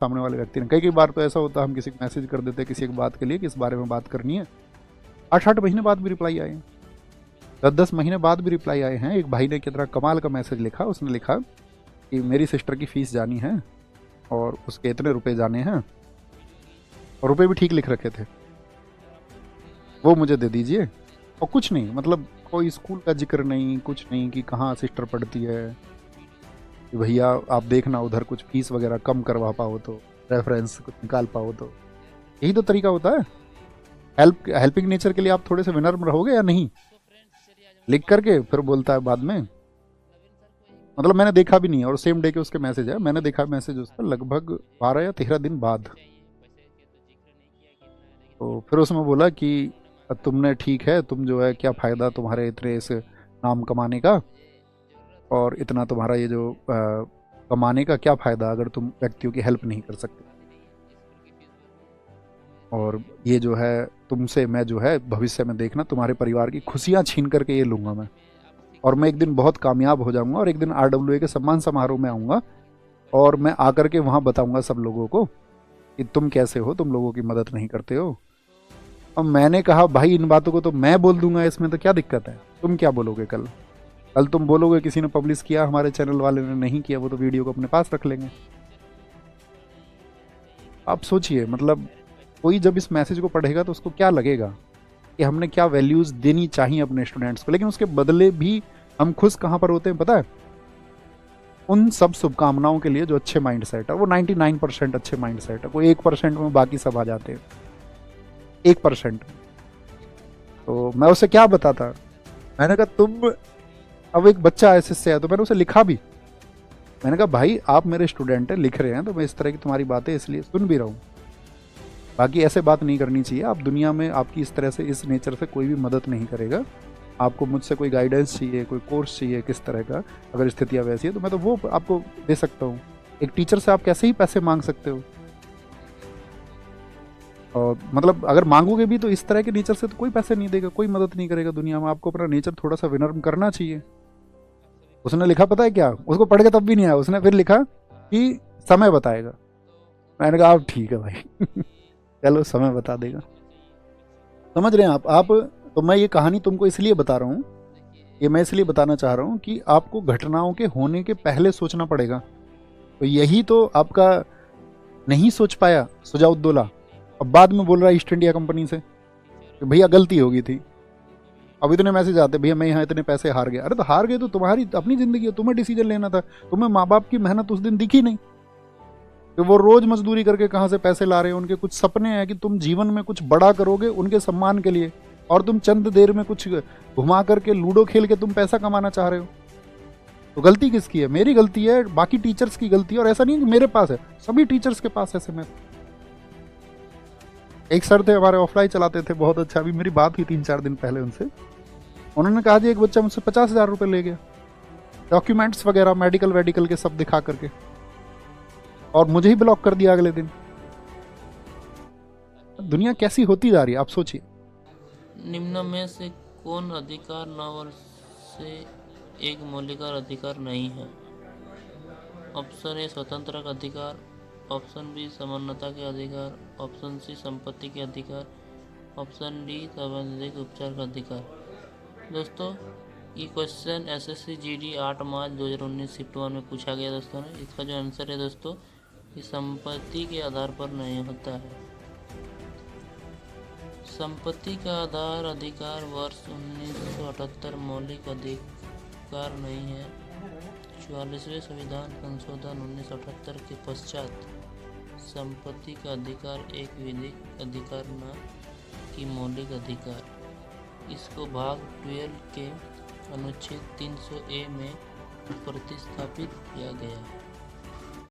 सामने वाले व्यक्ति ने। कई कई बार तो ऐसा होता है हम किसी को मैसेज कर देते हैं किसी एक बात के लिए कि इस बारे में बात करनी है, 8-8 महीने बाद भी रिप्लाई आए हैं, 10-10 महीने बाद भी रिप्लाई आए हैं। एक भाई ने कितना कमाल का मैसेज लिखा, उसने लिखा कि मेरी सिस्टर की फीस जानी है और उसके इतने रुपए जाने हैं, और रुपए भी ठीक लिख रखे थे, वो मुझे दे दीजिए। और कुछ नहीं, मतलब कोई स्कूल का जिक्र नहीं, कुछ नहीं कि कहाँ सिस्टर पढ़ती है, कि भैया आप देखना उधर कुछ फीस वगैरह कम करवा पाओ तो, रेफरेंस कुछ निकाल पाओ तो। यही तो तरीका होता है। हेल्पिंग नेचर के लिए आप थोड़े से विनम्र रहोगे या नहीं? लिख करके फिर बोलता है बाद में, मतलब मैंने देखा भी नहीं, और सेम डे के उसके मैसेज है, मैंने देखा मैसेज उसका लगभग 12 या 13 दिन बाद। तो फिर उसमें बोला कि तुमने ठीक है, तुम जो है क्या फ़ायदा तुम्हारे इतने इस नाम कमाने का, और इतना तुम्हारा ये जो कमाने का क्या फ़ायदा अगर तुम व्यक्तियों की हेल्प नहीं कर सकते। और ये जो है तुमसे मैं जो है भविष्य में देखना तुम्हारे परिवार की खुशियाँ छीन करके ये लूँगा मैं, और मैं एक दिन बहुत कामयाब हो जाऊँगा, और एक दिन RWA के सम्मान समारोह में आऊँगा, और मैं आकर के वहाँ बताऊँगा सब लोगों को कि तुम कैसे हो, तुम लोगों की मदद नहीं करते हो। अब मैंने कहा भाई इन बातों को तो मैं बोल दूंगा, इसमें तो क्या दिक्कत है, तुम क्या बोलोगे? कल कल तुम बोलोगे किसी ने पब्लिश किया, हमारे चैनल वाले ने नहीं किया, वो तो वीडियो को अपने पास रख लेंगे। आप सोचिए, मतलब कोई जब इस मैसेज को पढ़ेगा तो उसको क्या लगेगा कि हमने क्या वैल्यूज़ देनी चाहिए अपने स्टूडेंट्स को, लेकिन उसके बदले भी हम खुश कहाँ पर होते हैं पता है? उन सब शुभकामनाओं के लिए जो अच्छे माइंड सेट है, वो 99% अच्छे माइंड सेट है, कोई 1% में बाकी सब आ जाते हैं, 1%। तो मैं उसे क्या बताता, मैंने कहा तुम, अब एक बच्चा ऐसे से है तो मैंने उसे लिखा भी, मैंने कहा भाई आप मेरे स्टूडेंट हैं, लिख रहे हैं तो मैं इस तरह की तुम्हारी बातें इसलिए सुन भी रहा हूँ, बाकी ऐसे बात नहीं करनी चाहिए। आप दुनिया में आपकी इस तरह से इस नेचर से कोई भी मदद नहीं करेगा। आपको मुझसे कोई गाइडेंस चाहिए, कोई कोर्स चाहिए किस तरह का, अगर स्थितियाँ वैसी है तो मैं तो वो आपको दे सकता हूँ। एक टीचर से आप कैसे ही पैसे मांग सकते हो, और मतलब अगर मांगोगे भी तो इस तरह के नेचर से तो कोई पैसे नहीं देगा, कोई मदद नहीं करेगा दुनिया में। आपको अपना नेचर थोड़ा सा विनम्र करना चाहिए। उसने लिखा पता है क्या, उसको पढ़ के तब भी नहीं आया, उसने फिर लिखा कि समय बताएगा। मैंने कहा आप ठीक है भाई चलो समय बता देगा। समझ रहे हैं आप? तो मैं ये कहानी तुमको इसलिए बता रहा हूँ, ये मैं इसलिए बताना चाह रहा हूँ कि आपको घटनाओं के होने के पहले सोचना पड़ेगा। तो यही तो आपका नहीं सोच पाया सुजाउद्दौला, अब बाद में बोल रहा है ईस्ट इंडिया कंपनी से कि भैया गलती हो गई थी। अब इतने मैसेज आते भैया मैं यहाँ इतने पैसे हार गया। अरे तो हार गए तो तुम्हारी अपनी जिंदगी है, तुम्हें डिसीजन लेना था। तुम्हें माँ बाप की मेहनत उस दिन दिखी नहीं कि वो रोज मजदूरी करके कहाँ से पैसे ला रहे हैं। उनके कुछ सपने हैं कि तुम जीवन में कुछ बड़ा करोगे उनके सम्मान के लिए, और तुम चंद देर में कुछ घुमा करके लूडो खेल के तुम पैसा कमाना चाह रहे हो। तो गलती किसकी है? मेरी गलती है, बाकी टीचर्स की गलती है। और ऐसा नहीं कि मेरे पास है, सभी टीचर्स के पास ऐसे में। एक सर थे हमारे, ऑफलाइन चलाते थे, बहुत अच्छा। अभी मेरी बात हुई 3-4 दिन पहले उनसे। उन्होंने कहा जी एक बच्चा मुझसे 50,000 रुपये ले गया, डॉक्यूमेंट्स वगैरह मेडिकल वेडिकल के सब दिखा करके, और मुझे ही ब्लॉक कर दिया अगले दिन। दुनिया कैसी होती जा रही है आप सोचिए। निम्न में से कौन अधिकार नावल से एक मौलिक अधिकार नहीं है? ऑप्शन ए स्वतंत्र का अधिकार, ऑप्शन बी समानता के अधिकार, ऑप्शन सी संपत्ति के अधिकार, ऑप्शन डी सार्वजनिक उपचार का अधिकार। दोस्तों ये क्वेश्चन SSC GD 8 मार्च 2019 शिफ्ट 1 में पूछा गया दोस्तों ने। इसका जो आंसर है दोस्तों, ये संपत्ति के आधार पर नहीं होता है। संपत्ति का आधार अधिकार वर्ष 1978 मौलिक अधिकार नहीं है। 44वें संविधान संशोधन 1978 के पश्चात संपत्ति का अधिकार एक विधिक अधिकार न कि मौलिक अधिकार। इसको भाग 12 के अनुच्छेद 300A में प्रतिस्थापित किया गया है।